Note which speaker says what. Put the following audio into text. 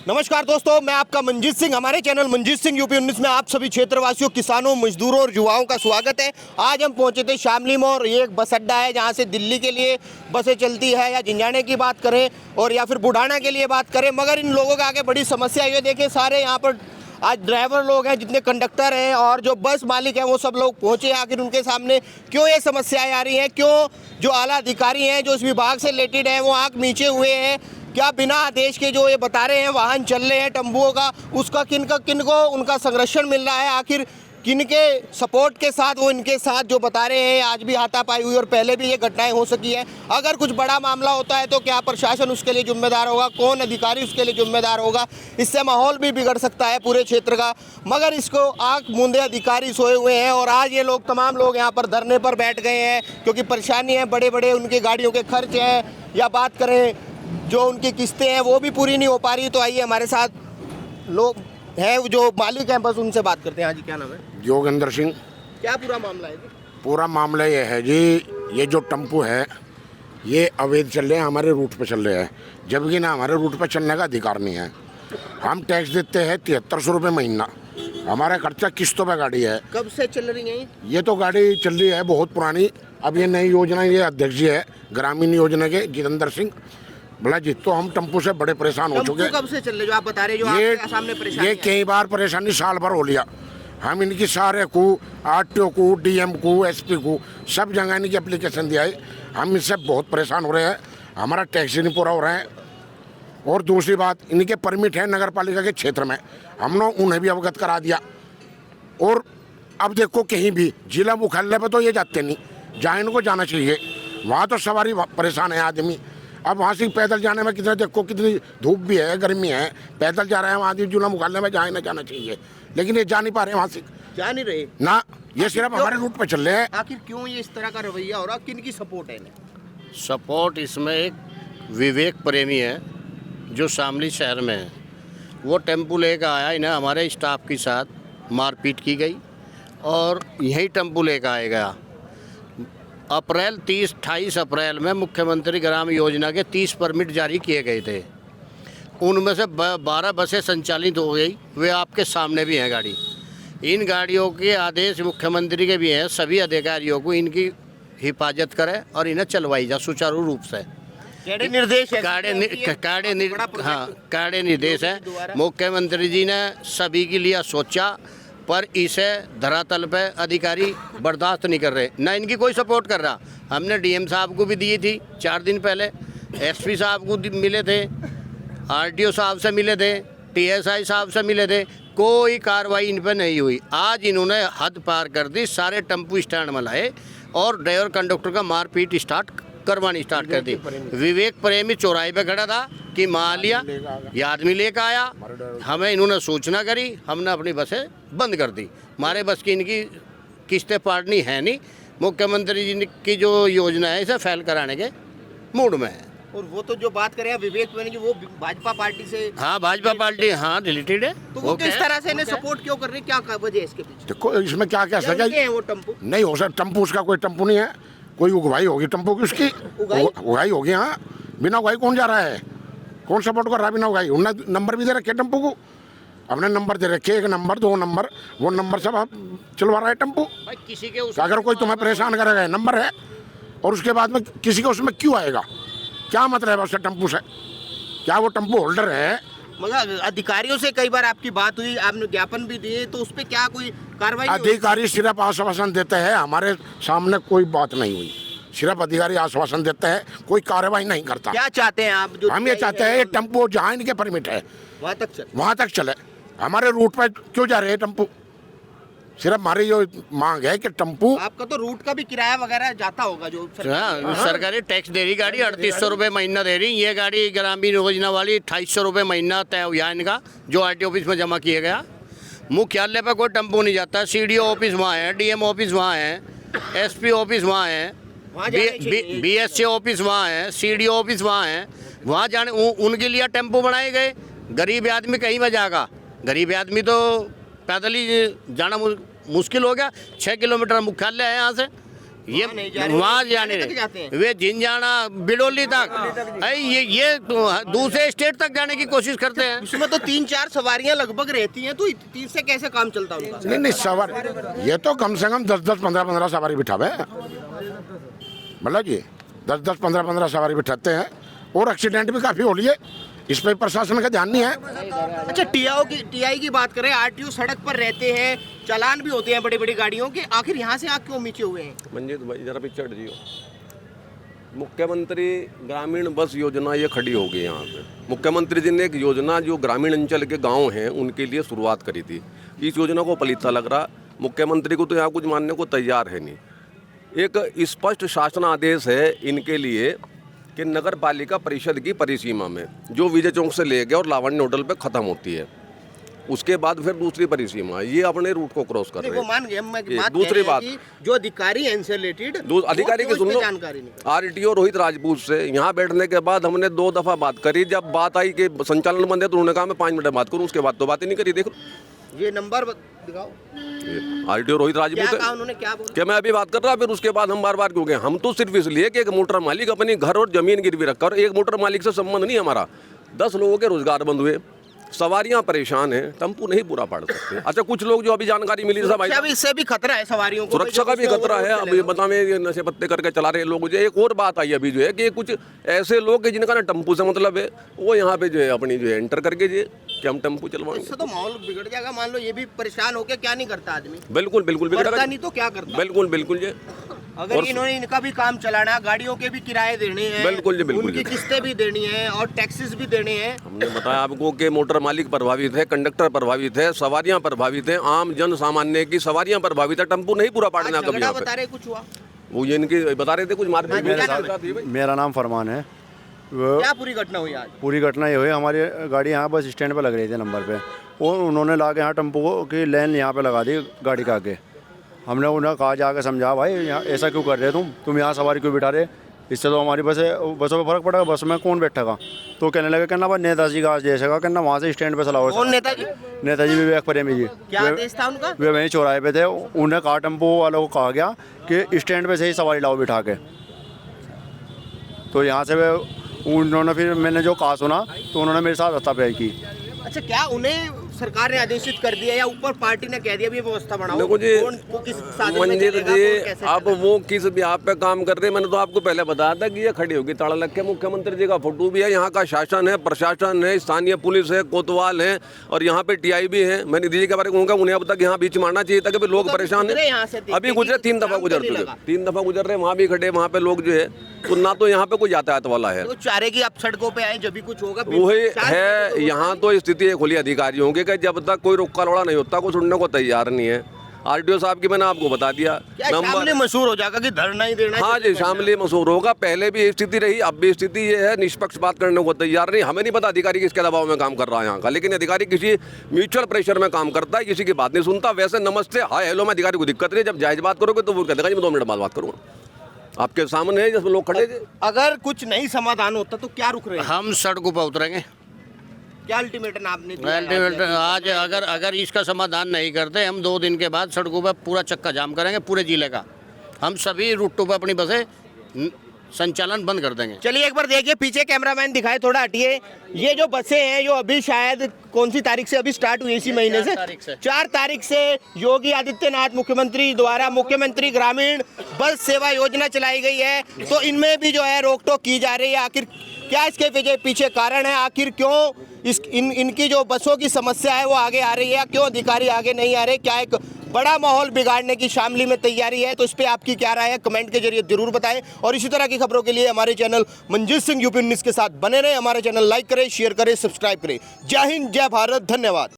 Speaker 1: नमस्कार दोस्तों, मैं आपका मंजीत सिंह। हमारे चैनल मंजीत सिंह यूपी 19 में आप सभी क्षेत्रवासियों, किसानों, मजदूरों और युवाओं का स्वागत है। आज हम पहुंचे थे शामली में और ये एक बस अड्डा है जहां से दिल्ली के लिए बसें चलती है, या जिंजाने की बात करें और या फिर बुढ़ाना के लिए बात करें। मगर इन लोगों के आगे बड़ी समस्या ये देखिए, सारे यहाँ पर आज ड्राइवर लोग हैं, जितने कंडक्टर हैं और जो बस मालिक हैं वो सब लोग पहुंचे। आखिर उनके सामने क्यों ये समस्याएं आ रही हैं, क्यों जो आला अधिकारी हैं जो इस विभाग से रिलेटेड हैं वो आंख नीचे हुए हैं, क्या बिना आदेश के जो ये बता रहे हैं वाहन चल रहे हैं टम्बुओं का, उसका किनको उनका संरक्षण मिल रहा है, आखिर किनके सपोर्ट के साथ वो इनके साथ जो बता रहे हैं। आज भी हाथापाई हुई और पहले भी ये घटनाएं हो सकी है। अगर कुछ बड़ा मामला होता है तो क्या प्रशासन उसके लिए जिम्मेदार होगा, कौन अधिकारी उसके लिए जिम्मेदार होगा? इससे माहौल भी बिगड़ सकता है पूरे क्षेत्र का। मगर इसको आंख मूंदे अधिकारी सोए हुए हैं और आज ये लोग तमाम लोग यहाँ पर धरने पर बैठ गए हैं क्योंकि परेशानी है, बड़े बड़े उनकी गाड़ियों के खर्च हैं, या बात करें जो उनकी किस्तें हैं वो भी पूरी नहीं हो पा रही। तो आइए हमारे साथ लोग हैं जो मालिक हैं, बस उनसे बात करते हैं। हाँ जी, क्या नाम है?
Speaker 2: योगेंद्र सिंह।
Speaker 1: क्या पूरा मामला है जी?
Speaker 2: पूरा मामला ये है जी, ये जो टेम्पो है ये अवैध चल रहे हैं, हमारे रूट पे चल रहे हैं, जबकि ना हमारे रूट पे चलने का अधिकार नहीं है। हम टैक्स देते हैं 7300 रुपये महीना, हमारा खर्चा किस्तों पे गाड़ी है।
Speaker 1: कब से चल रही है
Speaker 2: ये तो गाड़ी चल रही है बहुत पुरानी। अब ये नई योजना, ये अध्यक्ष जी है ग्रामीण योजना के जितेंद्र सिंह बोला जी, तो हम टेम्पो से बड़े परेशान हो चुके हैं।
Speaker 1: कब से चल रहे जो आप बता रहे, जो आपके सामने परेशानी
Speaker 2: ये कई बार परेशानी साल भर हो लिया। हम इनकी सारे को आरटीओ को, डीएम को, एसपी को, सब जगह इनकी एप्लीकेशन दिया है। हम इससे बहुत परेशान हो रहे हैं, हमारा टैक्स नहीं पूरा हो रहा है। और दूसरी बात, इनके परमिट है नगर पालिका के क्षेत्र में, हमने उन्हें भी अवगत करा दिया। और अब देखो कहीं भी जिला मुख्यालय पर तो ये जाते नहीं, जहाँ इनको जाना चाहिए वहाँ तो सवारी परेशान है आदमी। अब वहाँ से पैदल जाने में कितना, देखो कितनी धूप भी है, गर्मी है, पैदल जा रहे हैं वहाँ जिला मुख्यालय में जहाँ इन्हें जाना चाहिए, लेकिन ये जा नहीं पा रहे, वहाँ से
Speaker 1: जा नहीं रहे
Speaker 2: ना। ये सिर्फ हमारे रूट पे चल रहे हैं।
Speaker 1: आखिर क्यों ये इस तरह का रवैया हो रहा, किन की सपोर्ट है?
Speaker 3: सपोर्ट इसमें एक विवेक प्रेमी है जो शामली शहर में है, वो टेम्पू लेकर आया, इन्हें हमारे स्टाफ के साथ मारपीट की गई और यही टेम्पू लेकर आया गया। अप्रैल 28 अप्रैल में मुख्यमंत्री ग्राम योजना के 30 परमिट जारी किए गए थे, उनमें से 12 बसें संचालित हो गई, वे आपके सामने भी हैं गाड़ी। इन गाड़ियों के आदेश मुख्यमंत्री के भी हैं, सभी अधिकारियों को इनकी हिफाजत करें और इन्हें चलवाई जाए सुचारू रूप से।
Speaker 1: कड़े निर्देश है,
Speaker 3: कड़े निर्देश है। मुख्यमंत्री जी ने सभी के लिए सोचा, पर इसे धरातल पे अधिकारी बर्दाश्त नहीं कर रहे, ना इनकी कोई सपोर्ट कर रहा। हमने डीएम साहब को भी दी थी 4 दिन पहले, एसपी साहब को मिले थे, आरटीओ साहब से मिले थे, टीएसआई साहब से मिले थे, कोई कार्रवाई इन पर नहीं हुई। आज इन्होंने हद पार कर दी, सारे टेम्पू स्टैंड में लाए और ड्राइवर कंडक्टर का मारपीट करवानी स्टार्ट कर दी। विवेक प्रेमी चौराहे पे खड़ा था कि मान लिया, ये आदमी लेकर आया, हमें इन्होंने सूचना करी, हमने अपनी बसें बंद कर दी। हमारे बस की इनकी किस्तें पाड़नी है नहीं, मुख्यमंत्री जी की जो योजना है इसे फेल कराने के मूड में है।
Speaker 1: और वो तो जो बात करें विवेक प्रेमी, वो भाजपा पार्टी से,
Speaker 3: हाँ भाजपा पार्टी, हाँ रिलेटेड है।
Speaker 1: तो वो किस तरह से इन्हें सपोर्ट क्यों कर रहे, क्या वजह है इसके पीछे?
Speaker 2: देखो इसमें क्या कह सके,
Speaker 1: वो टेम्पू
Speaker 2: नहीं हो सकता, टेम्पू उसका कोई टेम्पू नहीं है, कोई उगवाई होगी टेम्पो की, उसकी उगाई होगी। हाँ, बिना उगाई कौन जा रहा है, कौन सपोर्ट कर रहा है बिना उगाई? उन्होंने नंबर भी दे रखे टेम्पो को, अपने नंबर दे रखे, 1 नंबर 2 नंबर, वो नंबर सब आप चलवा रहा है टेम्पो।
Speaker 3: किसी के
Speaker 2: अगर कोई तुम्हें परेशान करेगा, नंबर है, और उसके बाद में किसी का उसमें क्यों आएगा, क्या मतलब है उससे टेम्पो से? क्या वो टेम्पो होल्डर है?
Speaker 1: मगर अधिकारियों से कई बार आपकी बात हुई, आपने ज्ञापन भी दिए, तो उस पर क्या कोई कार्रवाई?
Speaker 2: अधिकारी सिर्फ आश्वासन देते हैं, हमारे सामने कोई बात नहीं हुई, सिर्फ अधिकारी आश्वासन देते हैं, कोई कार्रवाई नहीं करता।
Speaker 1: क्या चाहते हैं आप?
Speaker 2: हम ये चाहते हैं टेम्पो जहाँ इनके परमिट है वहाँ तक चले, हमारे रूट पर क्यों जा रहे हैं टेम्पो? सिर्फ हमारी जो मांग है कि टेम्पो,
Speaker 1: आपका तो रूट का भी किराया वगैरह जाता होगा जो
Speaker 3: सरकारी टैक्स दे रही, गाड़ी 3800 रुपये महीना दे रही। ये गाड़ी ग्रामीण योजना वाली 2800 रुपये महीना तय हुआ इनका, जो आरटीओ ऑफिस में जमा किया गया। मुख्यालय पर कोई टेम्पो नहीं जाता, सीडीओ ऑफिस वहाँ है, डीएम ऑफिस वहाँ है, एसपी ऑफिस वहाँ है, बीएससी ऑफिस वहाँ है, सीडीओ ऑफिस वहाँ है, वहाँ जाने उनके लिए टेम्पो बनाए गए। गरीब आदमी कहीं में जाएगा, गरीब आदमी तो पैदल ही जाना मुश्किल हो गया। 6 किलोमीटर मुख्यालय है यहाँ से, ये
Speaker 1: नहीं जा रहे,
Speaker 3: वहाँ
Speaker 1: जाने
Speaker 3: जाने
Speaker 1: तक जाते हैं।
Speaker 3: वे झिंझाना बिडोली तक ये तो दूसरे स्टेट तक जाने की कोशिश करते हैं।
Speaker 1: उसमें तो 3-4 सवारियां लगभग रहती हैं, तो इससे कैसे काम चलता है उनका?
Speaker 2: नहीं सवारी ये तो कम से कम 10-10 15-15 सवारी बिठावे, मतलब जी 10-10 15-15 सवारी बिठाते हैं और एक्सीडेंट भी काफ़ी हो लिए, इस पर प्रशासन का ध्यान नहीं है।
Speaker 1: अच्छा, टीआई की बात करें, आरटीओ सड़क पर रहते हैं, चालान भी होते हैं बड़ी बड़ी गाड़ियों के, आखिर यहाँ से आग क्यों नीचे हुए हैं?
Speaker 4: मंजीत भाई जरा पीछे हट जियो। मुख्यमंत्री ग्रामीण बस योजना ये खड़ी हो गई यहाँ पे। मुख्यमंत्री जी ने एक योजना जो ग्रामीण अंचल के गांव हैं उनके लिए शुरुआत करी थी। इस योजना को पलीता लग रहा, मुख्यमंत्री को तो यहाँ कुछ मानने को तैयार है नहीं। एक स्पष्ट शासन आदेश है इनके लिए कि नगर पालिका परिषद की परिसीमा में जो विजय चौक से ले गया और लावण्य होटल पे ख़त्म होती है, उसके बाद फिर दूसरी परिसीमा, ये अपने रूट को क्रॉस कर रहे
Speaker 1: वो
Speaker 4: हैं।
Speaker 1: मान गए, मैं
Speaker 4: ये
Speaker 1: बात
Speaker 4: दूसरी
Speaker 1: कह रहे हैं
Speaker 4: बात।
Speaker 1: कि जो अधिकारी हैं इनसे रिलेटेड,
Speaker 4: अधिकारी की सुन लो,
Speaker 1: जानकारी नहीं।
Speaker 4: आरटीओ रोहित राजपूत से यहाँ बैठने के बाद हमने 2 दफ़ा बात करी। जब बात आई कि संचालन बंद है तो उन्होंने कहा मैं 5 मिनट में बात करूँ, उसके बाद तो बात ही नहीं करी। देखो
Speaker 1: ये नंबर दिखाओ,
Speaker 4: आरटीओ रोहित
Speaker 1: क्या
Speaker 4: राजपूत
Speaker 1: कहा
Speaker 4: है
Speaker 1: उन्होंने, क्या बोला?
Speaker 4: कि मैं अभी बात कर रहा, फिर उसके बाद हम बार बार क्यों गए? हम तो सिर्फ इसलिए कि एक मोटर मालिक अपनी घर और जमीन गिरवी रखा, और एक मोटर मालिक से संबंध नहीं हमारा। 10 लोगों के रोजगार बंद हुए, सवारियां परेशान हैं, टेम्पू नहीं पूरा पाड़ सकते। अच्छा, कुछ लोग जो अभी जानकारी मिली सब
Speaker 1: सुरक्षा भी, इससे भी खतरा है सवारियों को,
Speaker 4: सुरक्षा का भी खतरा है। अब ये बतावे ये नशे पत्ते करके चला रहे लोग। मुझे एक और बात आई अभी जो है कि कुछ ऐसे लोग हैं जिनका ना टेम्पू से मतलब है, वो यहाँ पे जो है अपनी जो है एंटर करके जो कि हम टेम्पू चलवाएंगे।
Speaker 1: इससे तो माहौल बिगड़ जाएगा। मान लो ये भी परेशान होकर क्या नहीं करता आदमी,
Speaker 4: बिल्कुल बिल्कुल
Speaker 1: करता
Speaker 4: बिगड़ेगा।
Speaker 1: नहीं तो क्या करता?
Speaker 4: बिल्कुल बिल्कुल जी।
Speaker 1: अगर इन्होंने इनका भी काम चलाना, गाड़ियों के भी किराए देने हैं,
Speaker 4: बिल्कुल जी, बिल्कुल
Speaker 1: उनकी
Speaker 4: जी।
Speaker 1: किस्तें भी देनी है और टैक्सेस भी देने हैं।
Speaker 4: हमने बताया आपको कि मोटर मालिक प्रभावित है, कंडक्टर प्रभावित है, सवारियां प्रभावित है, आम जन सामान्य की सवारियां प्रभावित है। टेम्पू नहीं पूरा पाड़ना
Speaker 1: आज
Speaker 4: कभी
Speaker 1: झगड़ा
Speaker 4: यहाँ
Speaker 1: बता
Speaker 4: पे।
Speaker 1: रहे, कुछ हुआ?
Speaker 4: वो ये इनके बता रहे थे कुछ मारपीट
Speaker 1: मेरे
Speaker 4: मेरे
Speaker 1: साथ-
Speaker 4: साथ।
Speaker 5: मेरा नाम फरमान है। वो
Speaker 1: क्या पूरी घटना हुई आज?
Speaker 5: पूरी घटना ये हुई, हमारी गाड़ी यहाँ बस स्टैंड पे लग रही थी नंबर पे, और उन्होंने ला के यहाँ टेम्पो की लाइन यहाँ पे लगा दी गाड़ी का आगे। हमने उन्हें कहा जाके समझा, भाई यहाँ ऐसा क्यों कर रहे हो तुम यहाँ सवारी क्यों बिठा रहे, इससे तो हमारी बसों पे फर्क पड़ेगा, बस में कौन बैठेगा। तो कहने लगे कहना भाई नेताजी का आदेश है, कहना वहाँ से स्टैंड पे चलाओ।
Speaker 1: कौन नेताजी?
Speaker 5: नेताजी विवेक प्रेमी जी,
Speaker 1: क्या आदेश था उनका?
Speaker 5: वे वहीं चौराहे पे थे। उन्हें कहा, टेम्पो वालों को कहा गया कि स्टैंड पे से ही सवारी लाओ बिठा के। तो यहाँ से वे उन्होंने, फिर मैंने जो कहा सुना तो उन्होंने मेरे साथ हत्यापेशी की।
Speaker 1: अच्छा, क्या उन्हें सरकार ने आदेशित कर दिया या ऊपर पार्टी ने कह दिया भी ये व्यवस्था बनाओ?
Speaker 4: देखो जी,
Speaker 1: कौन को किस साधन में
Speaker 4: मंजीत
Speaker 1: चलेगा,
Speaker 4: जी,
Speaker 1: कौन कैसे
Speaker 4: अब
Speaker 1: चलेगा?
Speaker 4: वो किस ब्याह पे काम कर रहे हैं, मैंने तो आपको पहले बताया था कि ये खड़ी होगी ताला लग के। मुख्यमंत्री जी का फोटो भी है, यहाँ का शासन है, प्रशासन है, स्थानीय पुलिस है, कोतवाल है, और यहाँ पे टीआई भी है। मैं निधि जी के बारे में कहूँगा, उन्हें अब तक यहाँ बीच मारना चाहिए था कि लोग परेशान
Speaker 1: गुजरे यहाँ से,
Speaker 4: हैं।
Speaker 1: देखते
Speaker 4: अभी गुजरे,
Speaker 1: कि
Speaker 4: 3 दफ़ा
Speaker 1: काम
Speaker 4: गुजर
Speaker 1: तो नहीं
Speaker 4: चुके,
Speaker 1: लगा।
Speaker 4: 3 दफ़ा गुजर रहे, वहाँ भी खड़े, वहाँ पे लोग जो है, तो ना तो यहाँ पे कोई यातायात वाला है।
Speaker 1: तो चारे की आप सड़कों पे आए, जब भी कुछ होगा
Speaker 4: वही है, यहाँ तो स्थिति एक खुली अधिकारियों की कि जब तक कोई रुक्का लौड़ा नहीं होता, कोई सुनने को तैयार नहीं है। आरटीओ साहब की मैंने आपको बता दिया
Speaker 1: क्या शामली मशहूर हो जाएगा कि धरना ही देना है?
Speaker 4: हाँ जी, शामली मशहूर होगा। पहले भी स्थिति रही, अब भी स्थिति ये है, निष्पक्ष बात करने को तैयार नहीं। हमें नहीं पता अधिकारी किसके दबाव में काम कर रहा है यहाँ का, लेकिन अधिकारी किसी म्यूचुअल प्रेशर में काम करता है, किसी की बात नहीं सुनता। वैसे नमस्ते हाय हेलो में अधिकारी को दिक्कत नहीं, जब जायज बात करोगे तो वो कहते हैं मैं 2 मिनट बाद बात करूँगा। आपके सामने है जिसमें लोग खड़े थे।
Speaker 1: अगर कुछ नहीं समाधान होता तो क्या रुक रहे हैं?
Speaker 3: हम सड़कों पर उतरेंगे।
Speaker 1: क्या अल्टीमेटम आपने दिया?
Speaker 3: अल्टीमेट आज अगर इसका समाधान नहीं करते, हम 2 दिन के बाद सड़कों पर पूरा चक्का जाम करेंगे पूरे जिले का। हम सभी रूटों पर अपनी बसें संचालन बंद कर देंगे।
Speaker 1: चलिए एक बार देखिए, पीछे कैमरामैन दिखाए, थोड़ा हटिए। ये जो बसें हैं जो अभी शायद कौन सी तारीख से अभी स्टार्ट हुई, इसी महीने से 4 तारीख से योगी आदित्यनाथ मुख्यमंत्री द्वारा मुख्यमंत्री ग्रामीण बस सेवा योजना चलाई गई है। तो इनमें भी जो है रोक टोक की जा रही है। आखिर क्या इसके पीछे कारण है? आखिर क्यों इनकी जो बसों की समस्या है वो आगे आ रही है? क्यों अधिकारी आगे नहीं आ रहे? क्या एक बड़ा माहौल बिगाड़ने की शामली में तैयारी है? तो इस पे आपकी क्या राय है, कमेंट के जरिए जरूर बताएं। और इसी तरह की खबरों के लिए हमारे चैनल मंजीत सिंह यूपी 19 के साथ बने रहें। हमारे चैनल लाइक करें, शेयर करें, सब्सक्राइब करें। जय हिंद, जय भारत, धन्यवाद।